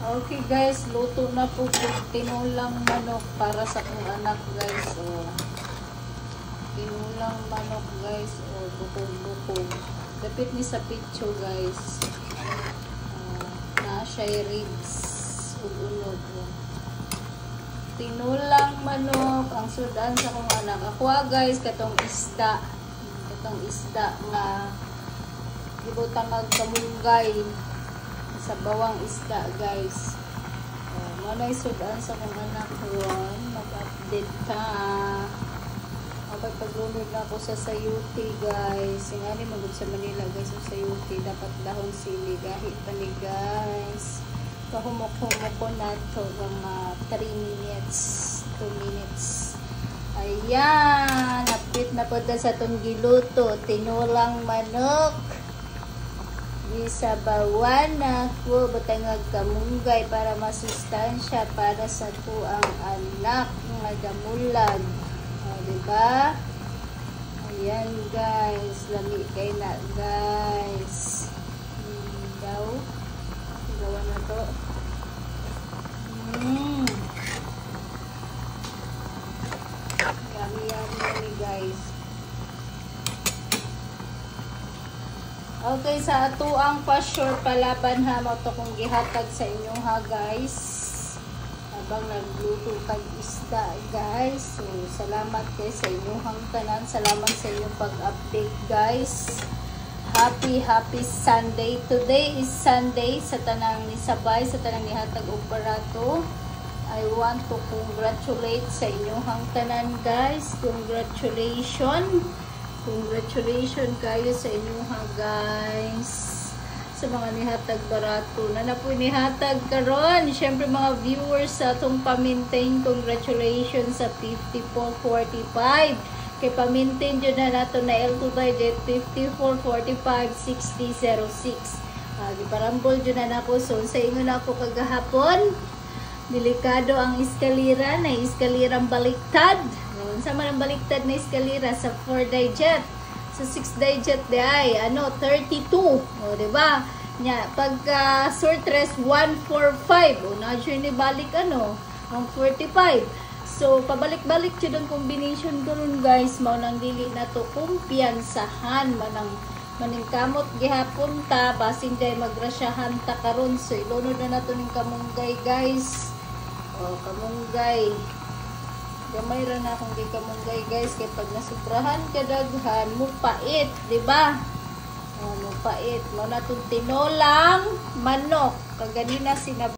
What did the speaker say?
Okay guys, luto na po tinulang manok para sa kong anak guys. Oh. Tinulang manok guys. Oh, bukog-bukog. Dapit ni sa picture guys. Na siya ribs. Ulunod. Oh. Tinulang manok ang sudan sa kong anak. Ako guys, katong isda. Katong isda nga ibutang magkamunggay sa bawang isda guys. Manay sudan sa kong anak ron. Mag-update ka. Okay, paglunod na ako sa sayuti guys. Yung ani magod sa Manila guys. Yung sayuti dapat dahon sili. Gahit pa ni guys. Pahumok-humok ko na to mga 3 minutes. 2 minutes. Ayan. Update na po sa itong giluto. Tinulang manok. Sa bawan na ko butangag kamunggay para masustansya para sa tuang anak nga damulag. Diba? Ayan guys, lami kay na guys. Daw gawa na to. Yummy guys. Okay, sa atuang pa-sure palaban ha, mo to kong gihatag sa inyo ha guys. Habang nagluto kag isda guys. So, salamat kayo sa inyong hangtanan. Salamat sa inyong pag-update guys. Happy Sunday. Today is Sunday sa tanang nisabay, sa tanang nihatag og barato. I want to congratulate sa inyong hangtanan guys. Congratulations kayo sa inyo ha guys. Sa mga nihatag barato na po nihatag karon. Syempre mga viewers sa atong pa-maintain, congratulations sa 5445. Kay pa-maintain dyan na nato na L2 budget 5445-6006. Giparambol dyan na ako. So sa inyo na ako kagahapon. Delikado ang eskalira na eskalirang baliktad. Sa man ang baliktad na eskalira sa 4 digit. Sa 6 digit di ay 32. O diba? Nya pagka short rest 145. O na siya ni balik ang 45. So pabalik-balik siya ng combination karon guys. Mao nang dili na to kumpiyansahan maning kamot gihapon ta basin day magrasyahan ta karon. So ilunod na nato ning kamunggay guys. O kamunggay. Gamay ra na akong gikamunggay guys. Kaya pag nasubrahan kadaghan mupait, diba? Mupait. Mo na itong tinolang manok. Kaganina